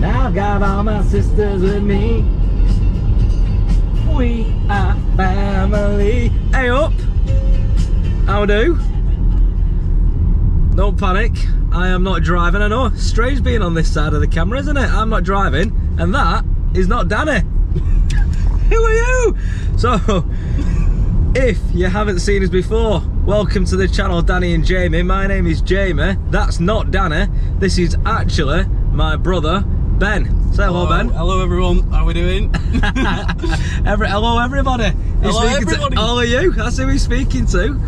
Now I've got all my sisters with me. We are family. Hey up! How do? Don't panic, I am not driving. I know, strange being on this side of the camera, isn't it? I'm not driving, and that is not Danny. Who are you? So, if you haven't seen us before, welcome to the channel, Danny and Jamie. My name is Jamie, that's not Danny. This is actually my brother, Ben. Say hello, Ben. Hello everyone, how are we doing? Hello everybody. Hello everybody. To all of you, that's who he's speaking to.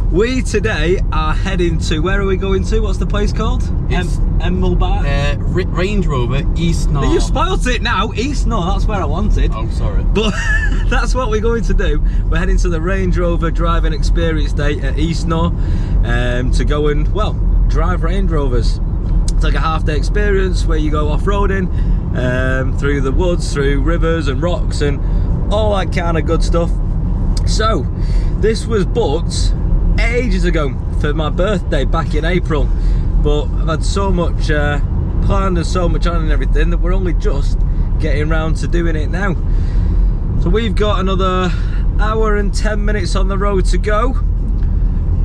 We today are heading to, where are we going to? What's the place called? Emmelbach? Range Rover Eastnor. You spoilt it now, Eastnor, that's where I wanted. Oh, sorry. But that's what we're going to do. We're heading to the Range Rover Driving Experience Day at Eastnor to go and, well, drive Range Rovers. It's like a half-day experience where you go off-roading through the woods, through rivers and rocks and all that kind of good stuff. So, this was booked ages ago for my birthday back in April, but I've had so much planned and so much on and everything that we're only just getting round to doing it now. So we've got another hour and 10 minutes on the road to go.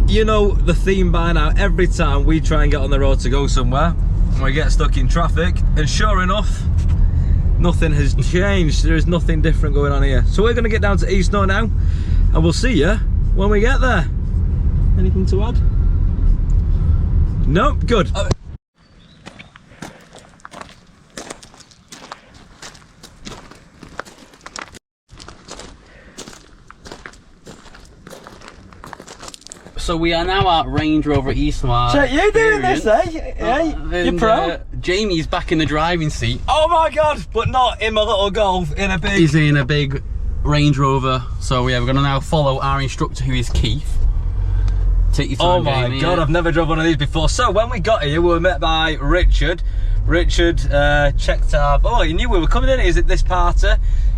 You know the theme by now, every time we try and get on the road to go somewhere, we get stuck in traffic, and sure enough, nothing has changed. There is nothing different going on here. So we're going to get down to Eastnor now, and we'll see you when we get there. Anything to add? No? Good. So we are now at Range Rover Eastnor. So you doing this, eh? Hey, you're pro? Jamie's back in the driving seat. Oh my god, but not in my little Golf, in a big... He's in a big Range Rover. So yeah, we're going to now follow our instructor, who is Keith. Take your time, oh my Jamie, god, I've never drove one of these before. So when we got here, we were met by Richard. Richard checked our... Oh, he knew we were coming in. He was at this party.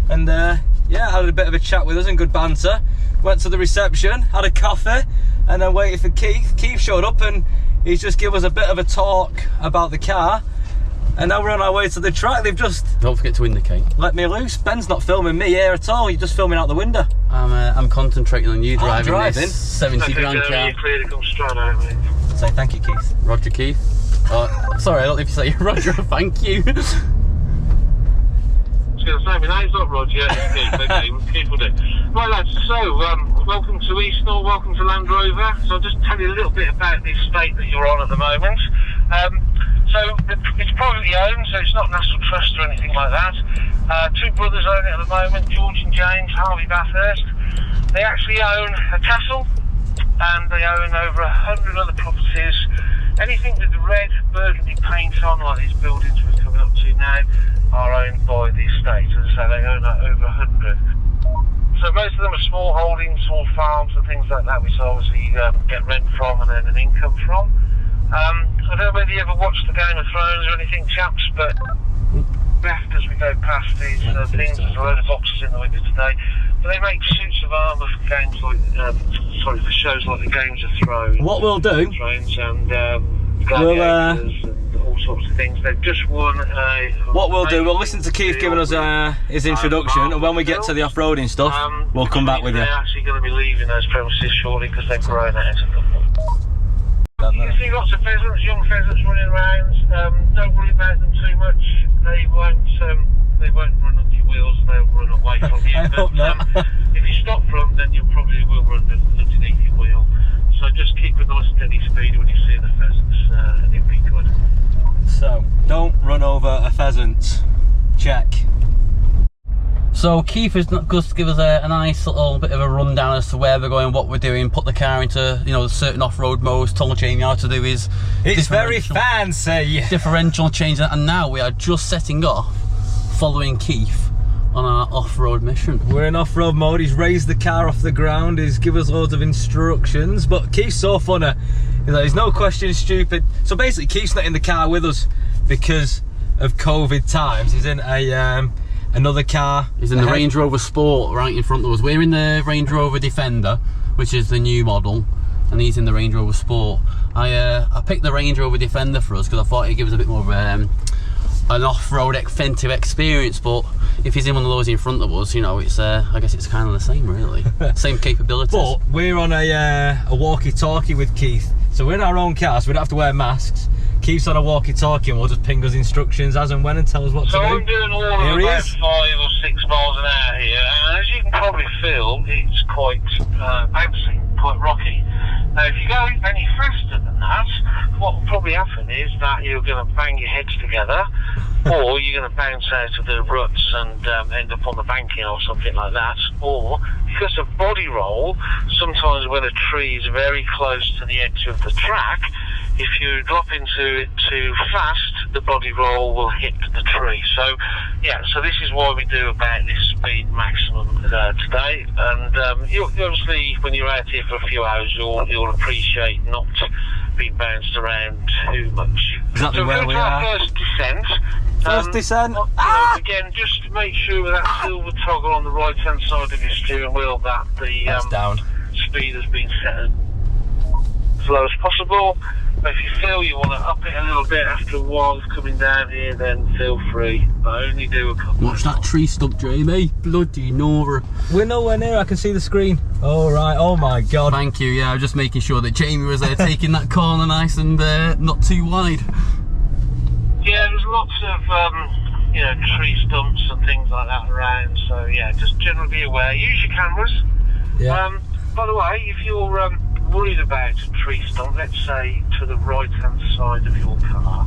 And yeah, had a bit of a chat with us and good banter. Went to the reception, had a coffee, and then waited for Keith. Keith showed up and he's just given us a bit of a talk about the car. And now we're on our way to the track. They've just... Don't forget to indicate. Let me loose. Ben's not filming me here at all. You're just filming out the window. I'm concentrating on you driving this 70 grand car. Say thank you, Keith. Roger, Keith. Oh, sorry, I don't know if you say Roger. Thank you. I was going to say, my name's not Roger, it's Keith. Okay, Keith will do. Right lads, so welcome to Eastnor, welcome to Land Rover. So I'll just tell you a little bit about the estate that you're on at the moment. So it's privately owned, so it's not National Trust or anything like that. Two brothers own it at the moment, George and James, Harvey Bathurst. They actually own a castle, and they own over 100 other properties. Anything with the red burgundy paint on, like these buildings we're coming up to now, are owned by the estate. As I say, they own over 100. So most of them are small holdings, small farms and things like that, which obviously get rent from and earn an income from. I don't know whether you ever watched the Game of Thrones or anything, chaps, but left as we go past these things, there's a load of boxes in the window today. But they make suits of armour for games like, for shows like the Games of Thrones. What we'll do, Thrones and gladiators and all sorts of things. They've just won a... What we'll do, we'll listen to Keith giving us his introduction, and when we get to the off-roading stuff, we'll come back with you. They're actually going to be leaving those premises shortly because they've grown out of them. You can see lots of pheasants, young pheasants running around. Don't worry about them too much. They won't run up your wheels and they'll run away from you. But if you stop from them, then you probably will run underneath your wheel. So just keep a nice steady speed when you see the pheasants, and it'll be good. So, don't run over a pheasant. Check. So Keith is going to give us a nice little bit of a rundown as to where we're going, what we're doing, put the car into, you know, certain off-road modes, told Jamie how to do his... It's very fancy! Differential change, and now we are just setting off, following Keith on our off-road mission. We're in off-road mode. He's raised the car off the ground, he's given us loads of instructions, but Keith's so funny. There's no question stupid. So basically Keith's not in the car with us because of COVID times. He's in a another car. He's in the Range Rover Sport right in front of us. We're in the Range Rover Defender, which is the new model, and he's in the Range Rover Sport. I picked the Range Rover Defender for us because I thought it'd give us a bit more an off-road defensive experience, but if he's in one of those in front of us, you know, it's I guess it's kind of the same, really. Same capabilities. But we're on a walkie-talkie with Keith, so we're in our own car, so we don't have to wear masks. Keith's on a walkie-talkie and we'll just ping us instructions as and when and tell us what to do. So I'm doing all of about 5 or 6 miles an hour here, and as you can probably feel, it's quite bouncy, quite rocky. Now, if you go any faster than that, what will probably happen is that you're going to bang your heads together, or you're going to bounce out of the ruts and end up on the banking or something like that. Or, because of body roll, sometimes when a tree is very close to the edge of the track, if you drop into it too fast, the body roll will hit the tree. So, yeah, so this is why we do about this speed maximum today. And you obviously, when you're out here for a few hours, you'll appreciate not being bounced around too much. Exactly so where we are. First descent. First descent. Again, just make sure with that silver toggle on the right-hand side of your steering wheel that the down. Speed has been set as low as possible. But if you feel you want to up it a little bit after a while of coming down here, then feel free. But only do a couple. Watch that tree stump, Jamie. Bloody Nora. We're nowhere near, I can see the screen. Oh, right, oh my God. Thank you, yeah, I was just making sure that Jamie was there taking that corner nice and not too wide. Yeah, there's lots of, you know, tree stumps and things like that around. So, yeah, just generally be aware. Use your cameras. Yeah. By the way, if you're worried about a tree stump, let's say to the right-hand side of your car,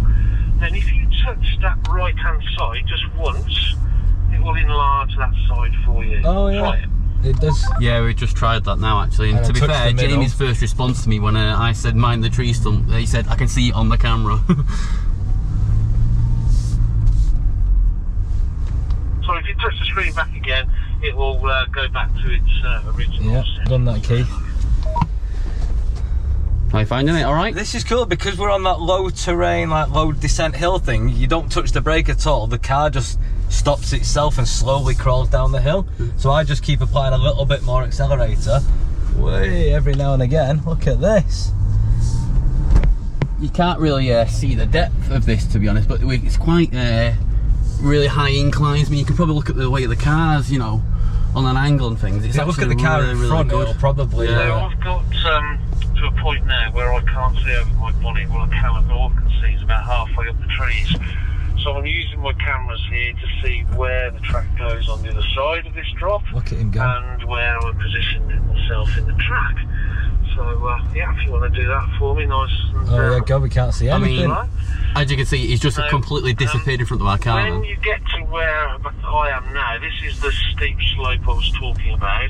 then if you touch that right-hand side just once, it will enlarge that side for you. Oh, yeah. Try it. It does. Yeah, we just tried that now actually, and to be fair, Jamie's first response to me when I said mind the tree stump, he said I can see it on the camera. So if you touch the screen back again, it will go back to its original. Yeah, done that, Keith. Are you finding it all right? This is cool because we're on that low terrain, like low descent hill thing. You don't touch the brake at all. The car just stops itself and slowly crawls down the hill. So I just keep applying a little bit more accelerator. Way every now and again. Look at this. You can't really see the depth of this, to be honest, but it's quite really high inclines. I mean, you can probably look at the way of the cars, you know, on an angle and things. It's yeah, look at the car really, in front, really it'll probably. Yeah, I've got to a point now where I can't see over my bonnet. Well, I can, all I can see is about halfway up the trees. So I'm using my cameras here to see where the track goes on the other side of this drop. Look at him go. And where I'm positioning myself in the track. So, yeah, if you want to do that for me, nice. And, oh, yeah, God, we can't see anything. I mean, as you can see, he's just completely disappeared in front of our car. When you get to where I am now, this is the steep slope I was talking about.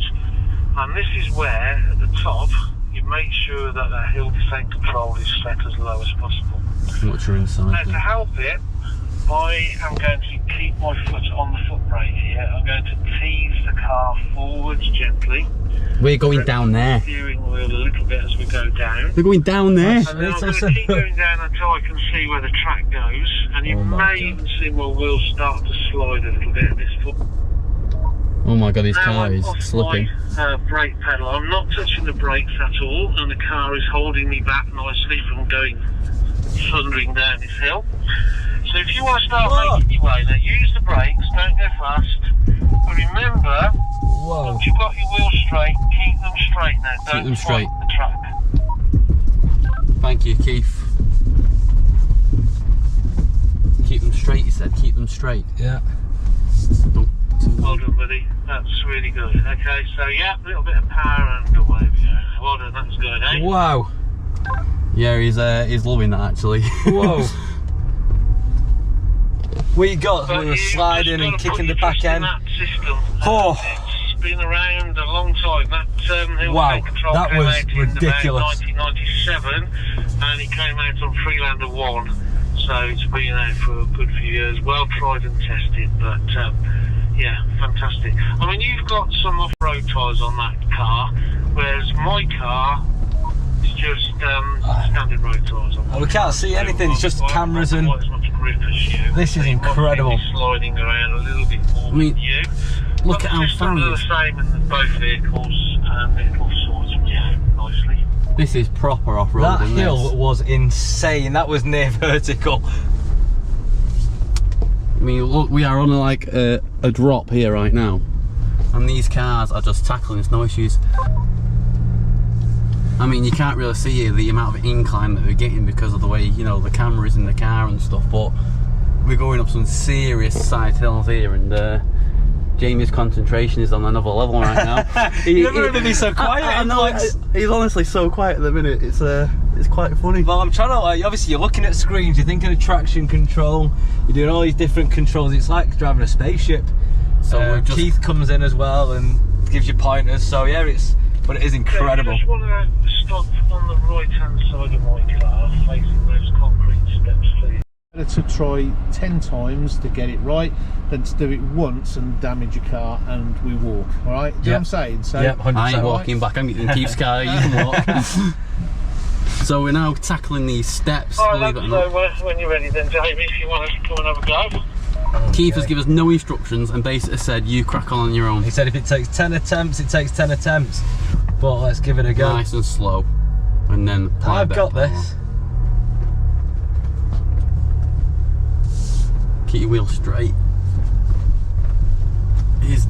And this is where, at the top, you make sure that that hill descent control is set as low as possible. What's your inside? Now, to help it, I am going to keep my foot on the foot brake here. I'm going to tease the car forwards gently. We're going down there. Steering wheel a little bit as we go down. We're going down there. And then I'm going to keep going down until I can see where the track goes. And you may even see my wheels start to slide a little bit at this point. Oh my God, his now car I'm is off slipping. My brake pedal. I'm not touching the brakes at all, and the car is holding me back nicely from going thundering down this hill. So if you want to start making your way, now use the brakes, don't go fast. But remember, once you've got your wheels straight, keep them straight now. Don't keep them straight. The track. Thank you, Keith. Keep them straight, he said. Keep them straight. Yeah. Well done, buddy. That's really good. Okay, so yeah, a little bit of power and away we go. Well done, that's good, eh? Wow. Yeah, he's loving that actually. Whoa. We were sliding and kicking the back end. Oh. It's been around a long time. That wow, that was ridiculous. Came out in 1997 and it came out on Freelander 1. So it's been out for a good few years. Well tried and tested, but yeah, fantastic. I mean, you've got some off-road tyres on that car, whereas my car is just standard road tyres. Oh, we can't see anything, it's just cameras and... This is incredible. Sliding around a little bit more than you. Look at how far it is. The same in both vehicles, and it'll sort you out nicely. This is proper off-road. That hill was insane. That was near vertical. mean, look, we are on like a drop here right now, and these cars are just tackling. There's no issues. I mean, you can't really see the amount of incline that we're getting because of the way, you know, the camera's in the car and stuff, but we're going up some serious side hills here, and Jamie's concentration is on another level right now. You're never going to be so quiet. I know, he's honestly so quiet at the minute, it's quite funny. Well, I'm trying to, like, obviously you're looking at screens, you're thinking of traction control, you're doing all these different controls. It's like driving a spaceship. So Keith comes in as well and gives you pointers, so yeah, it is incredible. I just want to stop on the right hand side of my car, facing those concrete steps, please. Better to try 10 times to get it right than to do it once and damage your car and we walk, alright? Do you know what I'm saying? So, yeah, 100%. I ain't walking back, I'm getting Keith's car, you can walk. So we're now tackling these steps. Alright, so when you're ready then, Jamie, if you want to come and have a go. Keith has given us no instructions and basically said, you crack on your own. He said if it takes 10 attempts, it takes 10 attempts. But let's give it a go. Nice and slow. And then I've got this. Keep your wheel straight.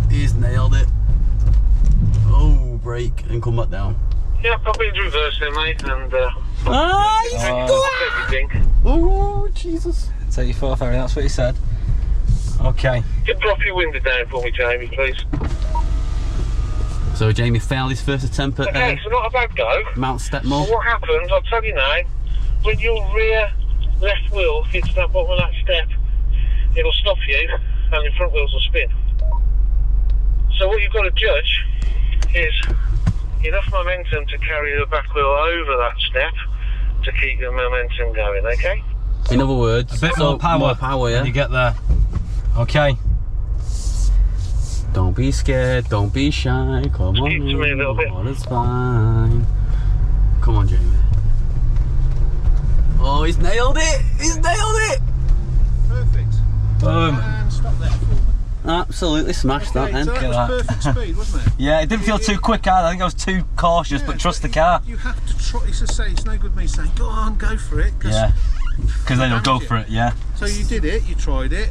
He's nailed it. Oh, brake and come back down. Yeah, pop it in reverse then, mate, and everything. Oh, Jesus. Take your foot off everything, that's what he said. Okay. Just drop your window down for me, Jamie, please. So Jamie failed his first attempt at Okay, so not a bad go. Mount Stepmore. But what happens, I'll tell you now, when your rear left wheel hits that bottom of that step, it'll stop you and your front wheels will spin. So what you've got to judge is enough momentum to carry the back wheel over that step to keep the momentum going, okay? In other words, a bit more power. More power, yeah. You get there. Okay. Don't be scared, don't be shy, come on. Keep to me a little bit. All is fine. Come on, Jamie. Oh, he's nailed it! He's nailed it! Perfect. Boom. And stop there for me. Absolutely smashed that then. So that was perfect speed, wasn't it? Yeah, it didn't feel too quick either. I think I was too cautious, but trust the car. You have to try. It's to say, it's no good me saying, go on, go for it. Yeah. Because then you'll go for it, yeah. So you did it, you tried it.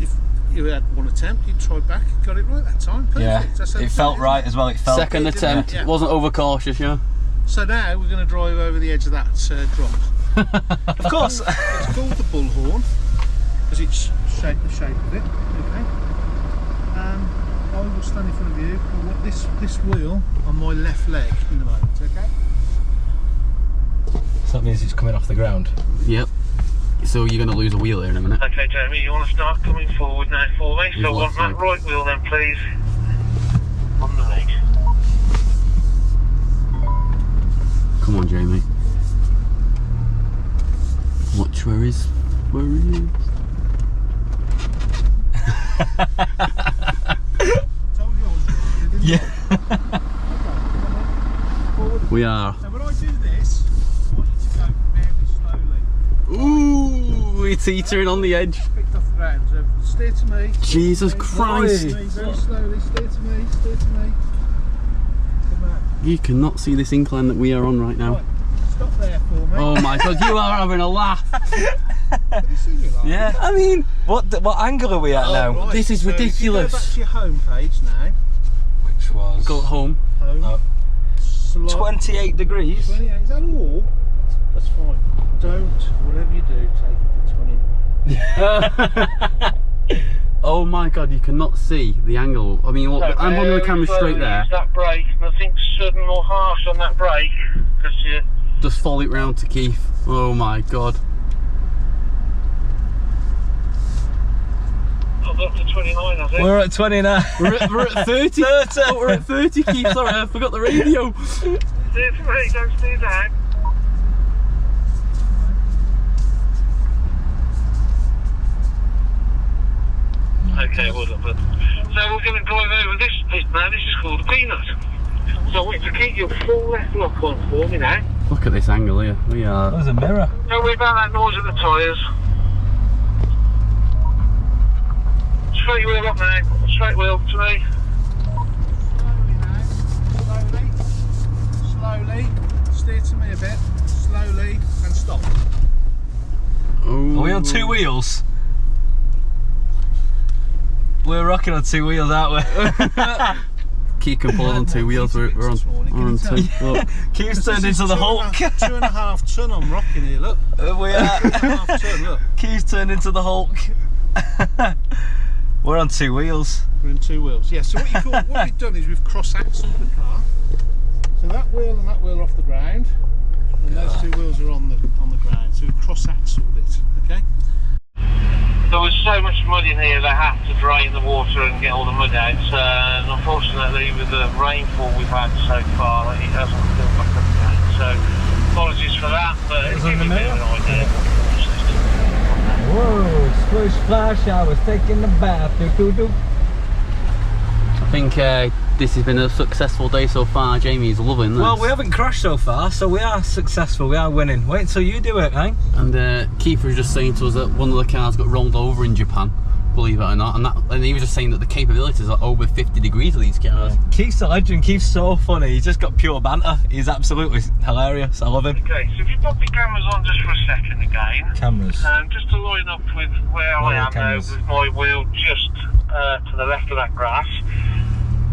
If you had one attempt, you tried back, got it right that time. Perfect. Yeah. That's It felt right as well. It felt. Second attempt, yeah. wasn't overcautious, yeah. So now we're going to drive over the edge of that drop. Of course. It's called the bullhorn because it's the shape of it. Okay. I will stand in front of you. I want this wheel on my left leg in the moment. Okay. So that means it's coming off the ground. Yep. So you're going to lose a wheel here in a minute. Okay, Jamie, you want to start coming forward now for me? So on that right wheel then, please. On the leg. Come on, Jamie. Watch where he is. Told you I was right, didn't Yeah. Forward. We are. Now when I do this, I want you to go very slowly. Ooh, it's teetering on the edge. Picked off the ground. So steer to me. Jesus Christ. Very slowly. Steer to me. Steer to me. Come on. You cannot see this incline that we are on right now. Right. Stop there for me. Oh my God, you are having a laugh. Have you seen me laugh? Yeah. I mean, What angle are we at now? Right, This is so ridiculous. If you go back to your home page now. Which was go home. Home. Slide. 28 degrees. 28. Is that all? That's fine. Don't, whatever you do, take it to 20. Oh my God, you cannot see the angle. I mean, So I'm on the very camera straight slowly there. use that brake, nothing sudden or harsh on that brake, because you. Just follow it round to Keith. Oh my God. I've got to 29, I think. We're at 20 now. We're at 30. Oh, we're at 30, Keith. Sorry, I forgot the radio. Steer to me, don't steer down. Okay, well done, bud. So we're going to drive over this bit now. This is called a peanut. So I want you to keep your full left lock on for me now. Look at this angle here. We are. There's a mirror. Don't worry about that noise of the tyres. Straight wheel up now. Straight wheel to me. Slowly now. Slowly. Steer to me a bit. Slowly and stop. Oh. Are we on two wheels? We're rocking on 2 wheels, aren't we? Keith can pull on 2 wheels. We're on 2. Look. Keith's turned into the Hulk. 2.5 ton I'm rocking here, look. We are. 2.5 ton, look. Keith's turned into the Hulk. We're on 2 wheels. We're in 2 wheels. Yeah, so what we've done is we've cross-axled the car. So that wheel and that wheel are off the ground, and those 2 wheels are on the ground. So we've cross-axled it, okay? There was so much mud in here they had to drain the water and get all the mud out, and unfortunately with the rainfall we've had so far it hasn't filled back up again, so apologies for that, but it gives you a bit of an idea. Whoa, splish splash, I was taking a bath, doo. I think this has been a successful day so far. Jamie's loving this. Well, we haven't crashed so far, so we are successful, we are winning. Wait until you do it, eh? And Keith was just saying to us that one of the cars got rolled over in Japan, believe it or not, and he was just saying that the capabilities are over 50 degrees of these cars. Keith's a legend, Keith's so funny, he's just got pure banter. He's absolutely hilarious, I love him. Okay, so if you pop your cameras on just for a second again. Cameras. Just to line up with where I am now, with my wheel just to the left of that grass.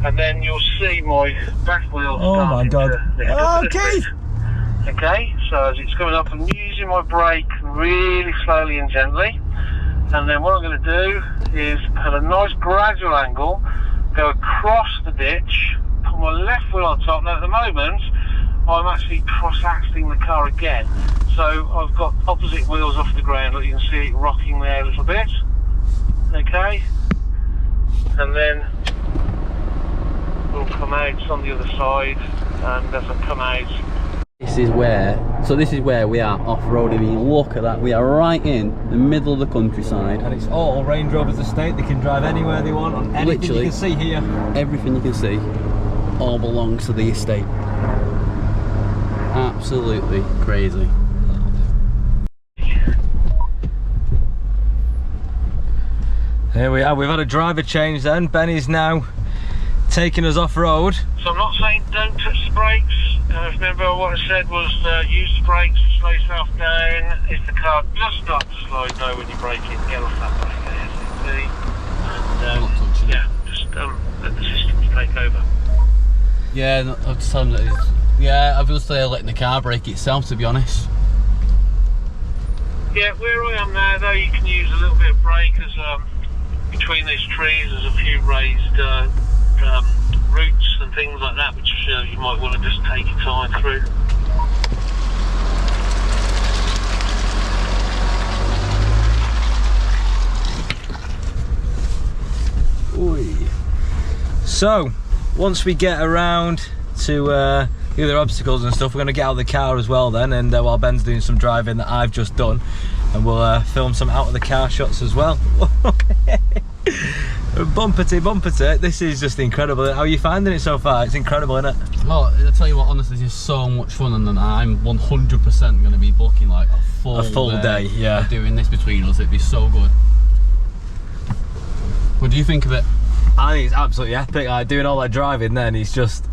And then you'll see my back wheel Oh my God. Oh, Keith! Okay, so as it's coming up, I'm using my brake really slowly and gently. And then what I'm going to do is at a nice gradual angle, go across the ditch, put my left wheel on top. Now at the moment, I'm actually cross-axling the car again. So I've got opposite wheels off the ground, like you can see it rocking there a little bit. Okay, and then we'll come out on the other side, and as I come out, This is where we are off-roading. I mean, look at that, we are right in the middle of the countryside. And it's all Range Rover's estate, they can drive anywhere they want on anything. Literally, you can see here. Everything you can see all belongs to the estate. Absolutely crazy. Here we are, we've had a driver change then. Benny's now taking us off-road. so I'm not saying don't touch the brakes. Remember what I said was use the brakes to slow yourself down. If the car does start to slow, know when you're braking, get off that brake ASAP. And yeah, just let the systems take over. Yeah, no, I'll just tell him that yeah, I will say letting the car brake itself, to be honest. Yeah, where I am now though, you can use a little bit of brake as between these trees there's a few raised roots and things like that, which you might want to just take your time through. Oi. So, once we get around to the other obstacles and stuff, we're going to get out of the car as well then, and while Ben's doing some driving that I've just done, and we'll film some out of the car shots as well. Bumpety, this is just incredible. How are you finding it so far? It's incredible, isn't it? Well, I'll tell you what, honestly, this is so much fun, and then I'm 100% going to be booking like a full day, yeah, of doing this between us. It'd be so good. What do you think of it? I think it's absolutely epic. Like doing all that driving then, it's just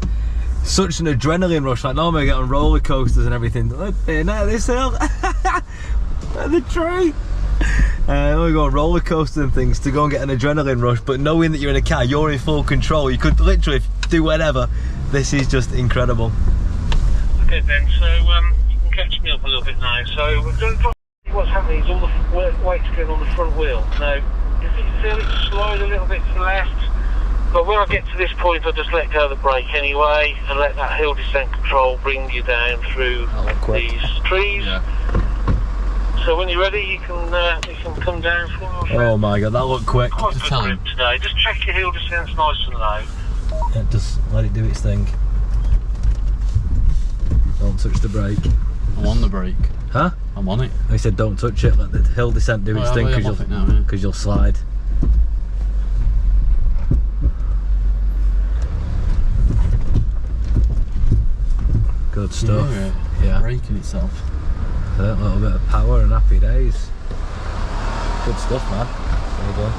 such an adrenaline rush. Like normally I get on roller coasters and everything. Look, at this hill. At the tree. We go on roller coasters and things to go and get an adrenaline rush, but knowing that you're in a car, you're in full control, you could literally do whatever. This is just incredible. Okay Ben, so you can catch me up a little bit now. So what's happening is all the weight's going on the front wheel. Now, if you feel it slide a little bit to the left, but when I get to this point, I just let go of the brake anyway and let that hill descent control bring you down through these trees. Yeah. So when you're ready, you can come down for it. Oh my god, that looked quick. Quite good grip today. Just check your hill descent's nice and low. Yeah, just let it do its thing. Don't touch the brake. I'm on the brake. Huh? I'm on it. They said don't touch it, let the hill descent do its thing because you'll slide. Good stuff. Yeah. Braking itself. A little bit of power and happy days. Good stuff, man. Well done.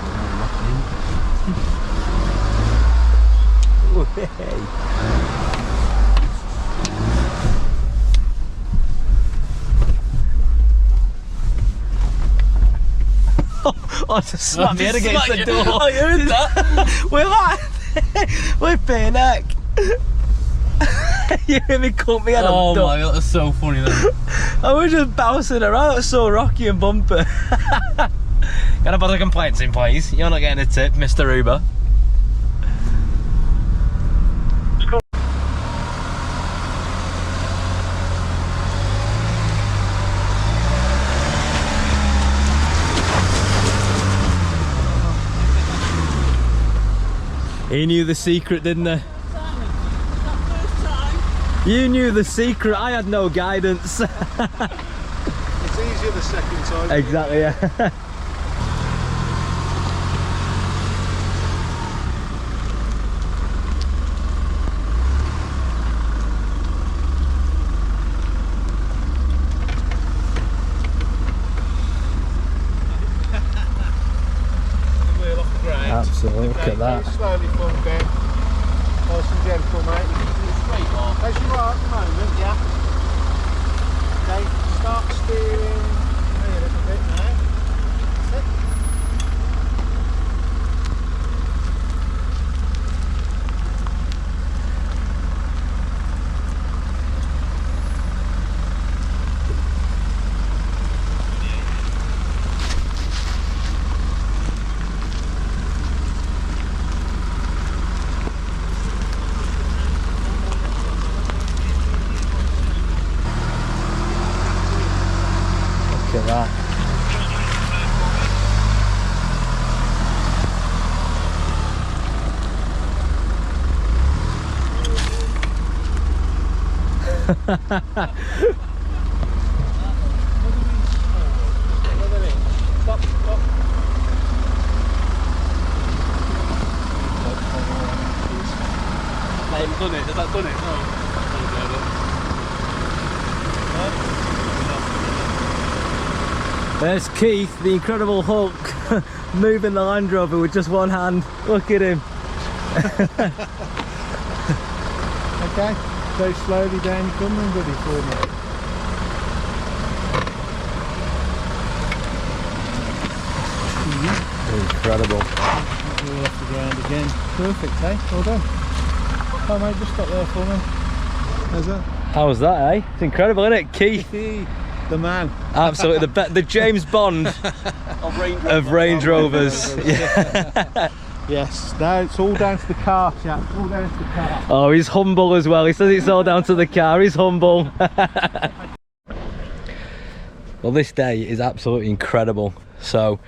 I just smacked my head against the door. I heard that. We're like, we're paying heck. You hear me cut me head Oh up. my god, that's so funny then. I was just bouncing around. It was so rocky and bumpy. Can I put the complaints in, please? You're not getting a tip, Mr. Uber. He knew the secret, didn't he? You knew the secret, I had no guidance. It's easier the second time. Exactly, yeah. Wheel off the ground. Absolutely, look at that. Slowly plumb down. Nice and gentle, mate. Straight off. As you are at the moment, yeah. Okay, start steering a little bit now. That's it. Look at that. Stop, stop. I haven't done it. Has that done it? No. There's Keith, the Incredible Hulk, moving the Land Rover with just one hand. Look at him. Okay, go slowly down. You come then, buddy, for me. Incredible. Wheel off the ground again. Perfect, eh? Well done. Oh mate, just stop there for me. How's that? How was that, eh? It's incredible, isn't it? Keith, The man. absolutely the James Bond of Range Rovers. Yeah. Yes, no, it's all down to the car, chap. All down to the car. Oh, he's humble as well. He says it's all down to the car. He's humble. Well, this day is absolutely incredible. So,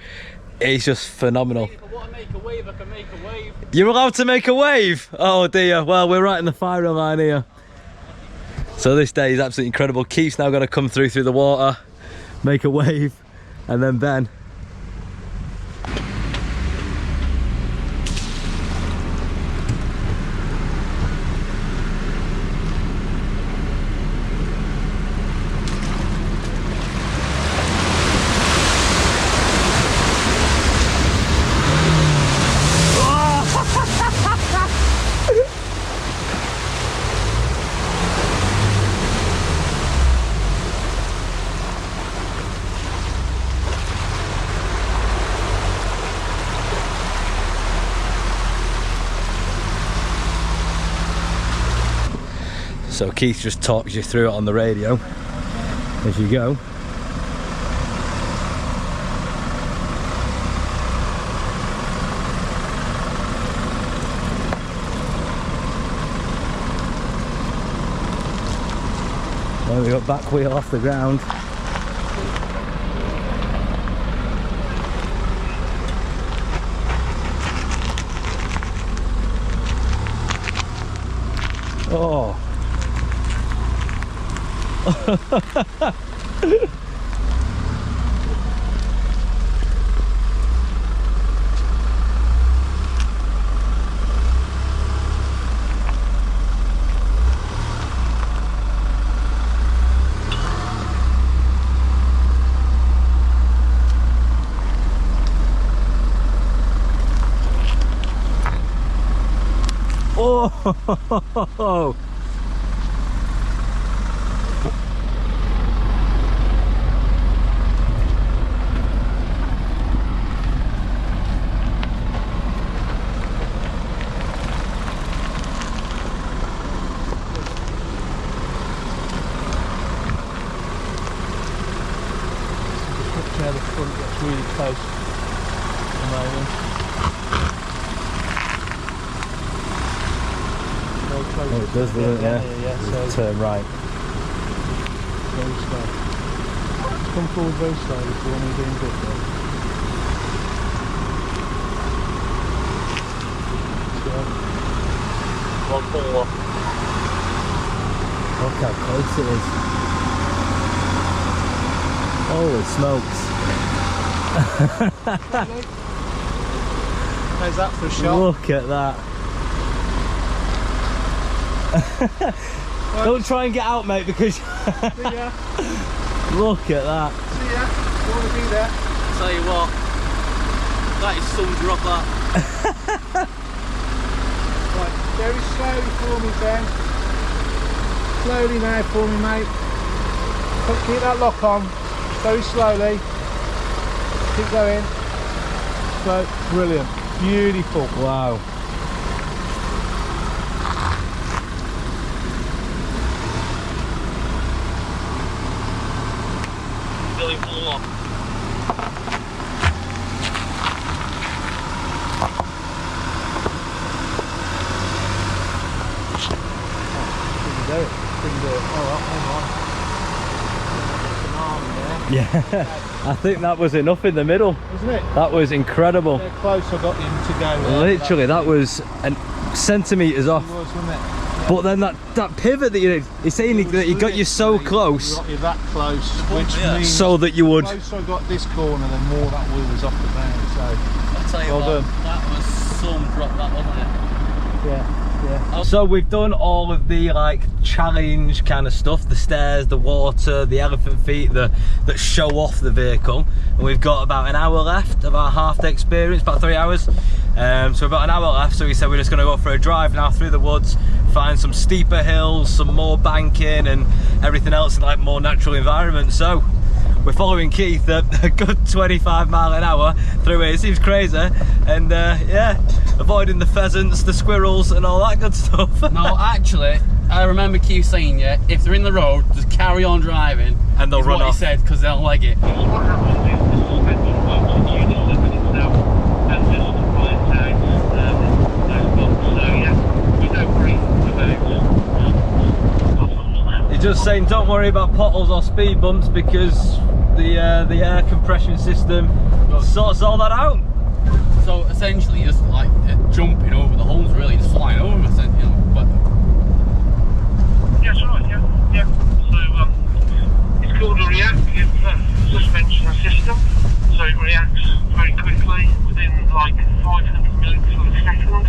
it's just phenomenal. If I want to make a wave, I can make a wave. You're allowed to make a wave? Oh dear. Well, we're right in the firing line here. So this day is absolutely incredible. Keith's now going to come through the water, make a wave, and then Ben. So Keith just talks you through it on the radio as you go. Well, we got back wheel off the ground. Oh. Oh. post at the moment. Very close. Oh, it does, doesn't it? Yeah. Yeah, so Turn right. very slow. Come forward very slowly for when we're doing good there. Look how close it is. Holy smokes. How's that for a shot? Look at that. Don't try and get out, mate, because See ya. look at that. See ya. You want to be there? Tell you what, that is some drop that. Right, very slowly for me, Ben. Slowly now for me, mate. Keep that lock on. Very slowly. Keep going. So, brilliant. Beautiful. Wow. Billy full on. Couldn't do it. Couldn't do it. Alright, hang on. Yeah. I think that was enough in the middle. Wasn't it? That was incredible. How close I got him to go there. Literally, that was centimetres off. It was, wasn't it? But then that pivot that you did, he's saying that he got you so close Got you that close, which yeah. means so that you would. the closer I got this corner, the more that wheel was off the ground. So, I'll tell you Well what, done. that was some drop that, wasn't it? yeah. So we've done all of the like challenge kind of stuff, the stairs, the water, the elephant feet that show off the vehicle, and we've got about an hour left of our half-day experience, about 3 hours. So we've got an hour left, so we said we're just going to go for a drive now through the woods, find some steeper hills, some more banking and everything else in like more natural environment. So we're following Keith at a good 25 mile an hour through it. It seems crazy, and yeah, avoiding the pheasants, the squirrels and all that good stuff. No, actually, I remember Q saying, yeah, if they're in the road, just carry on driving. And they'll is run what off. he said, because they'll leg it. Because what happens is the suspension works in unison itself and just finds out those bumps. So yeah, we don't worry about potholes. You're just saying don't worry about potholes or speed bumps because the air compression system sorts all that out. So essentially, just like jumping over the holes, really, just flying over them, you know. But Yes, right, yeah. So it's called a reactive suspension system. So it reacts very quickly, within like 500 millionths of a second.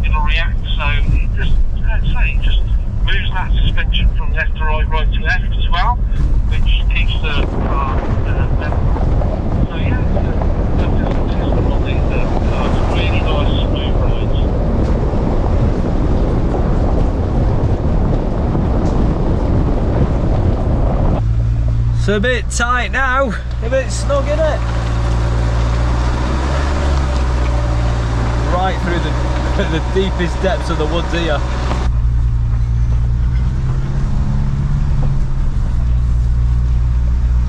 It'll react. So it just, it just moves that suspension from left to right, right to left as well, which keeps the car level. So yeah, it's a system on these cars. Really nice, smooth rides. It's a bit tight now, a bit snug in it. Right through the deepest depths of the woods here.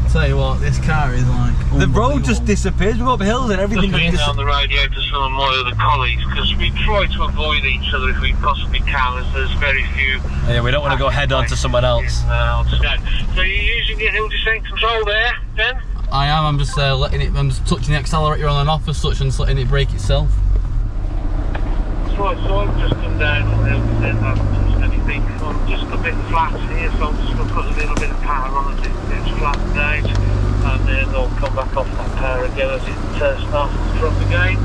tell you what, this car is like The road just disappears, we've got hills and everything. Looking down the radio to some of my other colleagues because we try to avoid each other if we possibly can, as there's very few. Yeah, we don't want to go head on to someone else. So you're using your hill descent control there, Ben? I am. I'm just letting it. I'm just touching the accelerator on and off as such, and just letting it brake itself. That's right. So I've just come down on the hill descent. I haven't touched anything. I'm just a bit flat here, so I'm just going to put a little bit of power on as it's flattened out, and then I'll come back off that power again as it starts to drop again.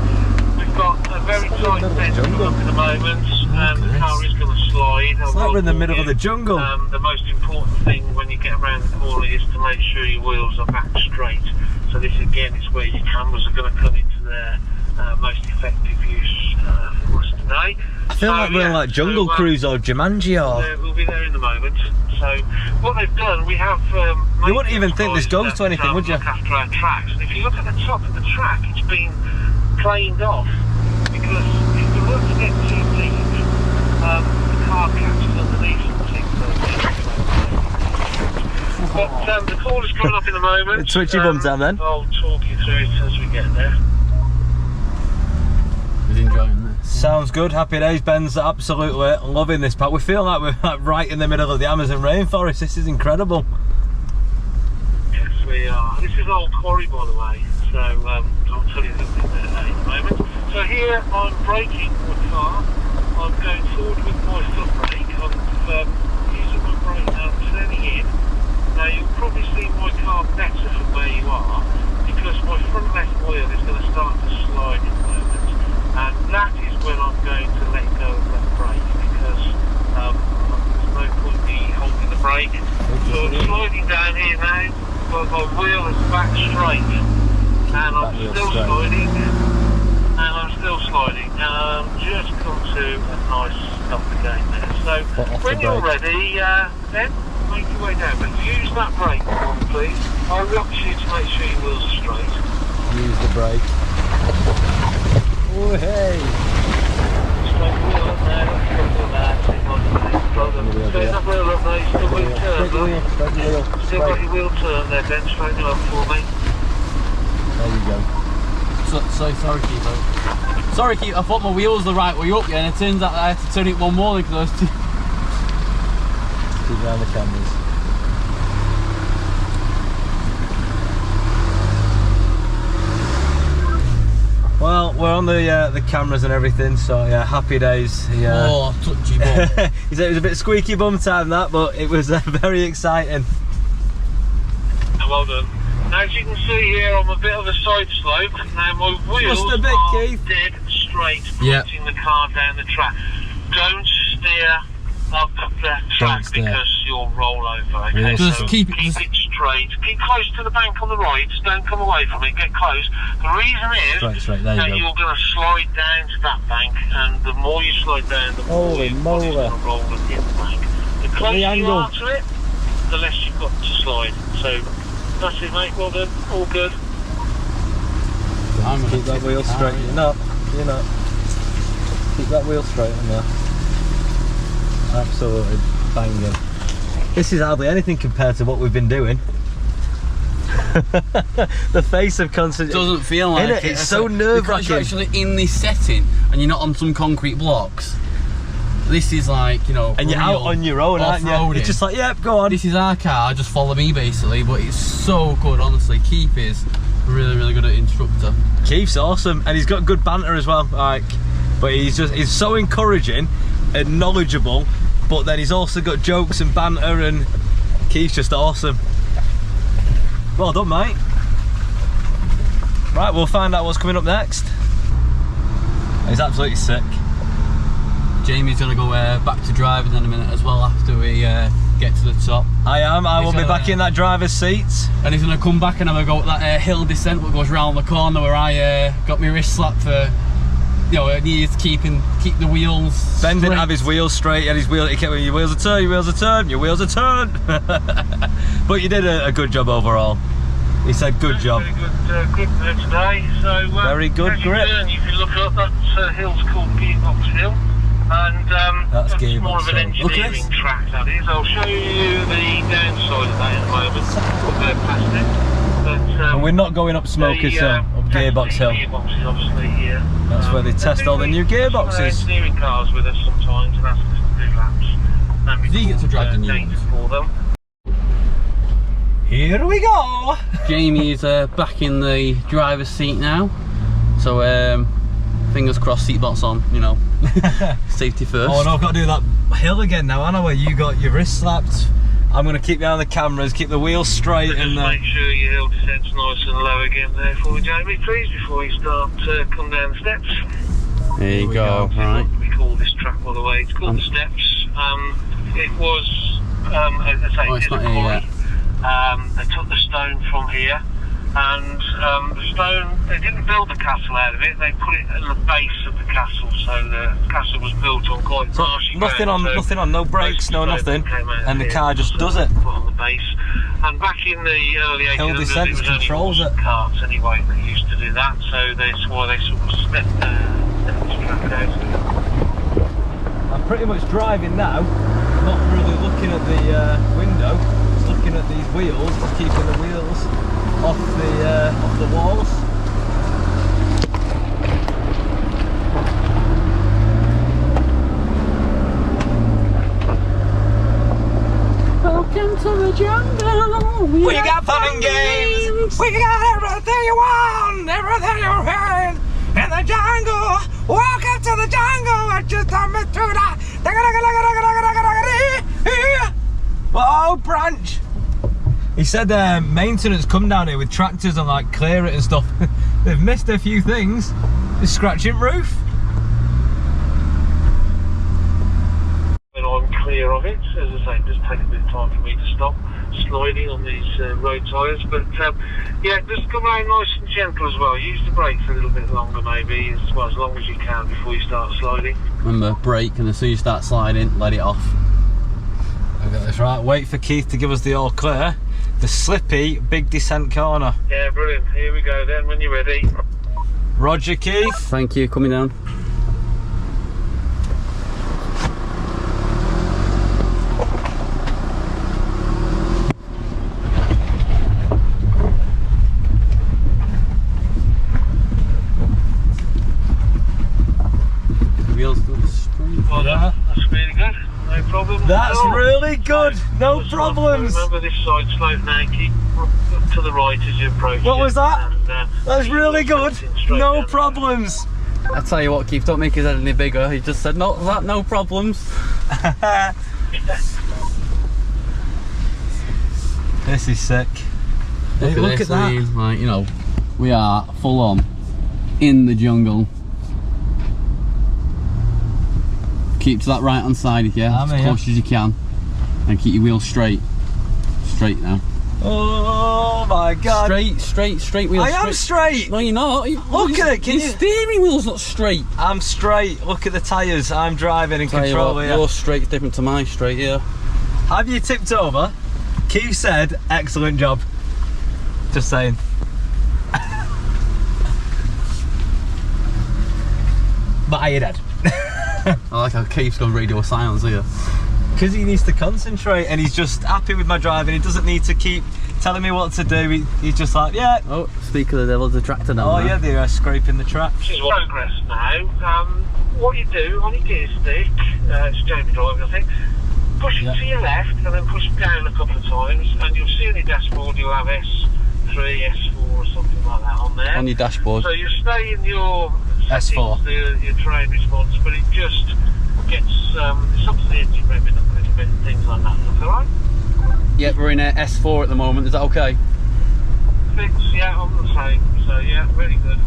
We've got a very tight fence at the moment, and the car is going to slide. It's like we're in the middle of the jungle. The most important thing when you get around the corner is to make sure your wheels are back straight. So this again is where your cameras are going to come into their most effective use for us today. I feel like we're in like Jungle Cruise or Jumanji or... We'll be there in a moment. So what they've done, we have... you wouldn't even think this goes to anything, would you? Look after our tracks. And if you look at the top of the track, it's been planed off because if the roots get too deep, the car catches underneath and takes But the call is coming up in a moment. Twitchy bum time then. I'll talk you through it as we get there. He's enjoying this. Sounds good. Happy days. Ben's absolutely loving this part. We feel like we're like right in the middle of the Amazon rainforest. This is incredible. Yes, we are. This is Old Quarry, by the way. So I'll tell you a little bit about that in a moment. So here I'm braking my car. I'm going forward with my foot brake. I'm using my brake now, I'm turning in. Now you'll probably see my car better from where you are because my front left wheel is going to start to slide in a moment. And that is when I'm going to let go of that brake because there's no point me holding the brake. So I'm sliding down here now, but my wheel is back straight. And I'm still sliding. And I'm still sliding. And I'm just come to a nice stop again there. So when you're ready, then make your way down. But use that brake one, please. I want you to make sure your wheels are straight. Use the brake. Oh hey! Straight wheel up there, that's the wheel there. Straight that wheel up there, you still got your turn, look. Still got your wheel turn there, Ben, straighten it up for me. There you go. Sorry, Keith. Sorry, Keith. I thought my wheel was the right way up, yeah, and it turns out I had to turn it one morning because I was too. Keep around the cameras. Well, we're on the cameras and everything, so yeah, happy days. Yeah. Oh, touchy bum. He said it was a bit squeaky bum time that, but it was very exciting. Well done. Now, as you can see here, I'm a bit of a side slope. Now my wheels Just a bit, are Keith. dead straight, pointing the car down the track. Don't steer up the track because you'll roll over. Okay, Just so keep it straight. Keep close to the bank on the right. Don't come away from it. Get close. The reason is Straight, there that you go. you're going to slide down to that bank, and the more you slide down, the more Holy your body's molar. going to roll and hit the bank. The closer you angle. are to it, the less you've got to slide. So that's it, mate. Well done. All good. I'm gonna Keep that take wheel the car, straight. yeah. You're not. Keep that wheel straight on there. Absolutely banging. This is hardly anything compared to what we've been doing. The face of concentration. Doesn't feel like it. It's so nerve-wracking. Because you're actually in this setting and you're not on some concrete blocks. This is like, you know, And you're out on your own, aren't you? off-roading. It's just like, yep, go on. This is our car, just follow me basically, but it's so good, honestly. Keith is really, really good at instructor. Keith's awesome, and he's got good banter as well. Like, but he's so encouraging and knowledgeable. But then he's also got jokes and banter, and Keith's just awesome. Well done, mate. Right, we'll find out what's coming up next. He's absolutely sick. Jamie's gonna go back to driving in a minute as well after we get to the top. I will be back in that driver's seat. And he's gonna come back and have a go at that hill descent that goes round the corner where I got my wrist slapped for, you know, I needed to keep the wheels Ben didn't straight. have his wheels straight, he had his wheel, he kept going, your wheels are turned, your wheels are turned, your wheels are turned. But you did a good job overall. He said good job. Very good grip there today. So, Very good as you grip. turn, you can look up, that hill's called Gearbox Hill. And That's that's Gearbox more of an Hill. engineering track, that is. I'll show you the downside of that in a moment. We'll go past it. But, And we're not going up Smokers Hill, up Gearbox Hill. Gearboxes, obviously, here. That's where they test all the new gearboxes. Engineering cars with us sometimes and ask us to do laps. And we Do you get to drive the new dates ones? for them. Here we go. Jamie is back in the driver's seat now, so fingers crossed, seatbelts on, you know. Safety first. Oh no, I've got to do that hill again now, Anna, where you got your wrist slapped. I'm going to keep you on the cameras, keep the wheels straight, Just and make sure your hill descent's nice and low again there for me, Jamie, please, before you start to come down the steps. There you we go. go. Right. We call this track, by the way, it's called the Steps. It was, as I say, Oh, it's it's a not here quarry. yet. They took the stone from here, and the stone, they didn't build the castle out of it, they put it in the base of the castle, so the castle was built on quite so marshy nothing ground, on, so nothing on, no brakes, no most of the nothing, stone came out and the here, car just so does it. put on the base. And back in the early 1800s, Hill descent it was only controls horse it. carts anyway that used to do that, so that's why they sort of stepped this track out. I'm pretty much driving now, not really looking at the window, so looking at these wheels, just keeping the wheels off the walls. Welcome to the jungle. We got fun and games. We got everything you want, everything you want in the jungle. Welcome to the jungle. I just me through that. Oh, branch. He said maintenance come down here with tractors and like clear it and stuff. They've missed a few things. They're scratching roof. And I'm clear of it. As I say, it does take a bit of time for me to stop sliding on these road tyres. But yeah, just come around nice and gentle as well. Use the brakes a little bit longer maybe, as long as you can before you start sliding. Remember, brake, and as soon as you start sliding, let it off. I got this right. Wait for Keith to give us the all clear. The slippy big descent corner. Yeah, brilliant. Here we go then, when you're ready. Roger, Keith. Thank you, coming down. Wheels still straight. Well done. That's really good. No problem. That's at all. really good. No problems. Remember this side slope now. Keep to the right as you approach. What was that? And, That's really good. No problems. I tell you what, Keith, don't make his head any bigger. He just said, no problems. This is sick. Hey, look this, at that. I mean, like, you know, we are full on in the jungle. Keep to that right hand side, yeah, as close as you can, and keep your wheels straight. Straight now. Oh my god. Straight wheels. I am straight. No, you're not. Look at it. Your steering wheel's not straight. I'm straight. Look at the tyres. I'm driving in control here. Your straight's different to my straight here. Have you tipped over? Keith said, excellent job. Just saying. But are you dead? I like how Keith's got radio silence here. Because he needs to concentrate and he's just happy with my driving. He doesn't need to keep telling me what to do. He's just like, yeah. Oh, speak of the devil, the tractor now. Oh yeah, they're scraping the track. This is progress now. What you do on your gear stick, it's Jamie driving I think, push it to your left and then push it down a couple of times and you'll see on your dashboard you'll have S3, S4 or something like that on there. On your dashboard. So you stay in your S4. settings, your terrain response, but it just gets, it's up to the engine revving up a little bit and things like that. Look alright? Yeah, we're in S4 at the moment, is that okay? Fix, yeah, I'm the same. So yeah, really good.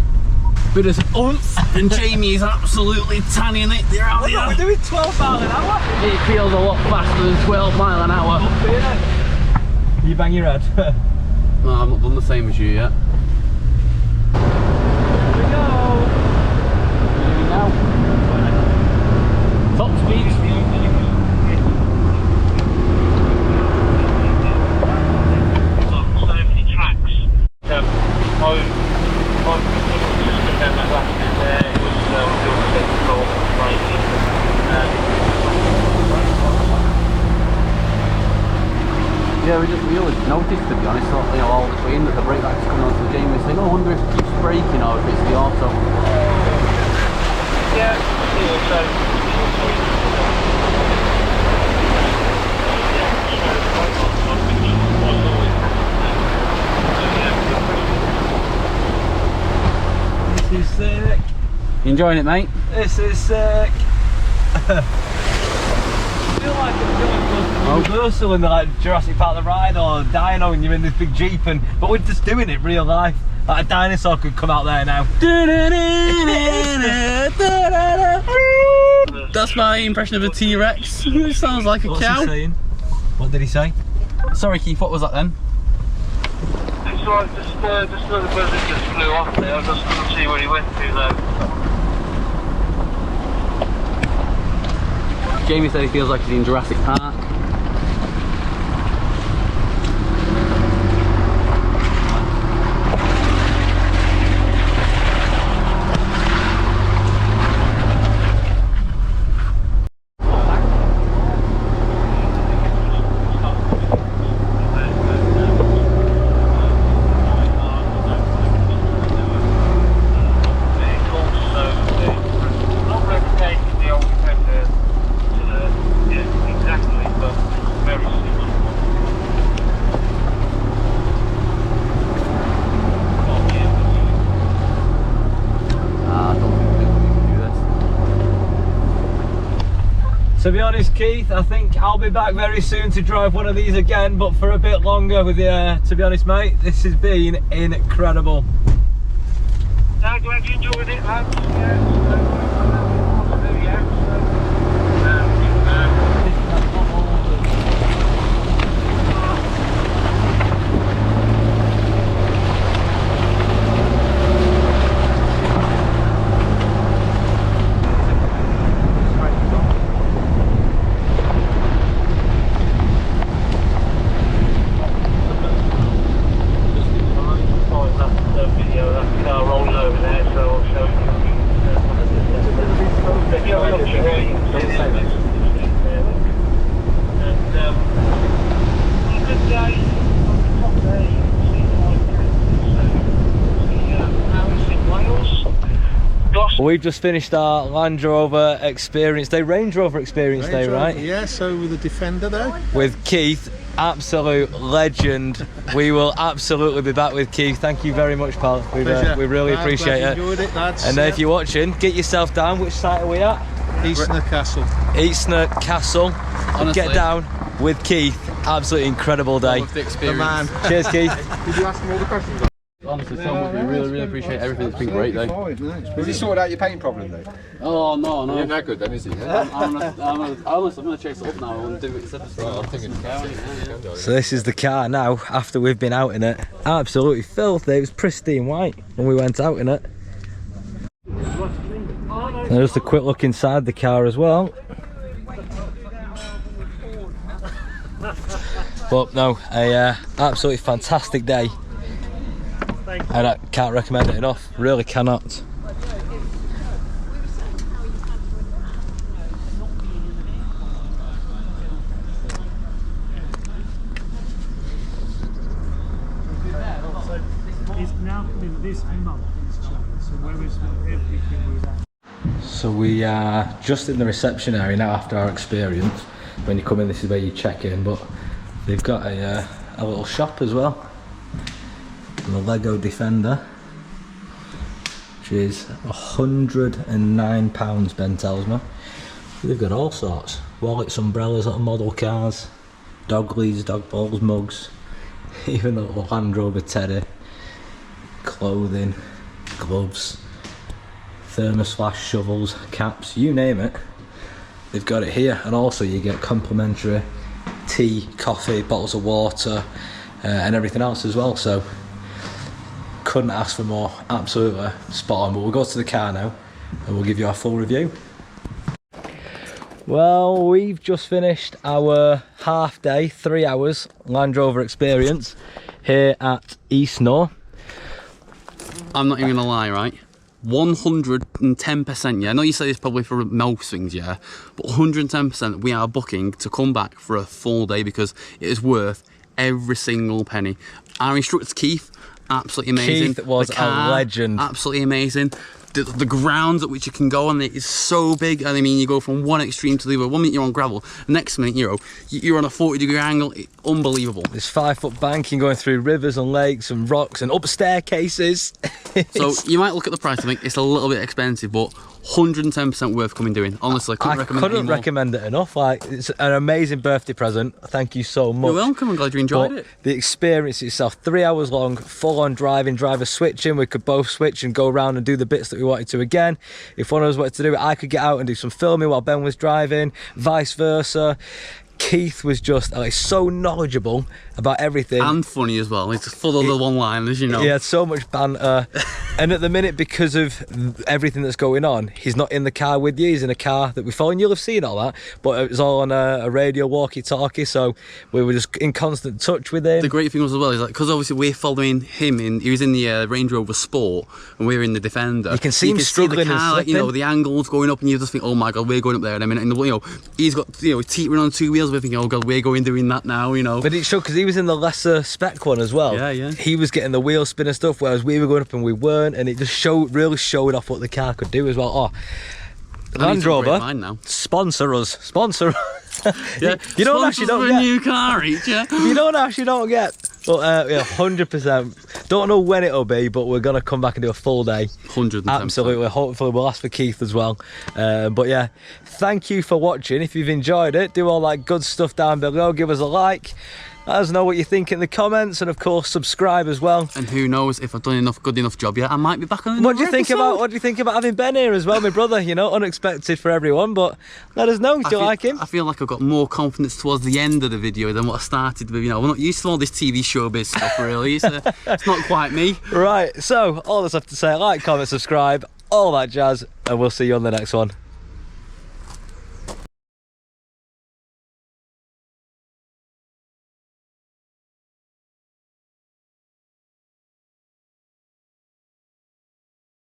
Bit of oomph, and Jamie is absolutely tanning it there out We're here. doing 12 miles an hour. It feels a lot faster than 12 mile an hour. You bang your head. No, I've not done the same as you yet. Here we go. Maybe now. Top speed. So many tracks. I just got down that last bit there. It was doing technical braking. Yeah, we always noticed, to be honest, you know, all between that the brake lights coming onto the Jamie saying, oh, I wonder if it keeps braking or if it's the auto. Yeah, the auto. This is sick. You enjoying it, mate? This is sick. I feel like Universal in the like Jurassic Park the ride or Dino and you're in this big Jeep but we're just doing it real life. Like a dinosaur could come out there now. That's my impression of a T-Rex. It sounds like a What's cow. he saying? What did he say? Sorry, Keith, what was that then? It's alright, just another bird that just flew off there. I just couldn't see where he went to though. Jamie said he feels like he's in Jurassic Park. To be honest, Keith, I think I'll be back very soon to drive one of these again, but for a bit longer with you. To be honest, mate, this has been incredible. I'm glad you enjoyed it, lads. We've just finished our Land Rover Experience Day, Range Rover Experience Day, right? Yeah, so with the Defender though. With Keith, absolute legend. We will absolutely be back with Keith. Thank you very much, pal. We really appreciate it. Enjoyed it, lads. And if you're watching, get yourself down. Which site are we at? Eastnor Castle. Eastnor Castle. Honestly, Get down with Keith. Absolutely incredible day. With the experience. Cheers, Keith. Did you ask him all the questions? Honestly, so much. We really appreciate everything. It's been great, though. Has he sorted out your paint problem though? Oh, no. You're not good then, is he? I'm going to chase it up now and do it instead of So this is the car now, after we've been out in it. Absolutely filthy. It was pristine white when we went out in it. And just a quick look inside the car as well. But no, a absolutely fantastic day. And I can't recommend it enough, really cannot. So we are just in the reception area now after our experience. When you come in, this is where you check in, but they've got a little shop as well. And the Lego Defender, which is £109, Ben tells me. They've got all sorts: wallets, umbrellas, little model cars, dog leads, dog balls, mugs, even a little Land Rover teddy, clothing, gloves, thermos flask, shovels, caps, you name it, they've got it here. And also you get complimentary tea, coffee, bottles of water, and everything else as well. So couldn't ask for more. Absolutely spot on. But we'll go to the car now and we'll give you our full review. Well, we've just finished our half day, 3 hours Land Rover Experience here at Eastnor. I'm not even going to lie, right? 110%, yeah. I know you say this probably for most things, yeah, but 110% we are booking to come back for a full day because it is worth every single penny. Our instructor Keith, absolutely amazing. Keith was a legend. Absolutely amazing. The grounds at which you can go on it is so big, and I mean, you go from one extreme to the other. 1 minute you're on gravel, the next minute you're on a 40-degree angle. Unbelievable. There's 5-foot banking going through rivers and lakes and rocks and up staircases. So you might look at the price and think it's a little bit expensive, but 110% worth coming doing. Honestly, I couldn't recommend it enough. Like, it's an amazing birthday present. Thank you so much. You're welcome. I'm glad you enjoyed it. The experience itself, 3 hours long, full on driving, driver switching. We could both switch and go around and do the bits that we wanted to again. If one of us wanted to do it, I could get out and do some filming while Ben was driving, vice versa. Keith was just so knowledgeable about everything. And funny as well. He's full of the one-liners, you know. He had so much banter. And at the minute, because of everything that's going on, he's not in the car with you. He's in a car that we follow, and you'll have seen all that. But it was all on a radio walkie-talkie, so we were just in constant touch with him. The great thing was as well is because obviously we're following him he was in the Range Rover Sport, and we're in the Defender. You can see him struggling the car, and slipping. the angles going up, and you just think, oh my god, we're going up there in a minute. And he's got teetering on 2 wheels. We're thinking, oh god, we're doing that now, But it showed because he was in the lesser spec one as well. Yeah. He was getting the wheel spin and stuff, whereas we were going up and we weren't, and it just really showed off what the car could do as well. Oh, Land Rover, sponsor us. Yeah, you don't actually don't get a new car each, yeah. You don't actually don't get But yeah, 100%. Don't know when it'll be, but we're gonna come back and do a full day. 110%. Absolutely. Hopefully we'll ask for Keith as well. But yeah, thank you for watching. If you've enjoyed it, do all that good stuff down below. Give us a like. Let us know what you think in the comments, and of course subscribe as well. And who knows, if I've done good enough job yet, I might be back on another What do you think about having Ben here as well, my brother? You know, unexpected for everyone, but let us know. Do you like him? I feel like I've got more confidence towards the end of the video than what I started with. You know, we're not used to all this TV showbiz stuff really. It's not quite me. Right, so all that's left to say, like, comment, subscribe, all that jazz, and we'll see you on the next one.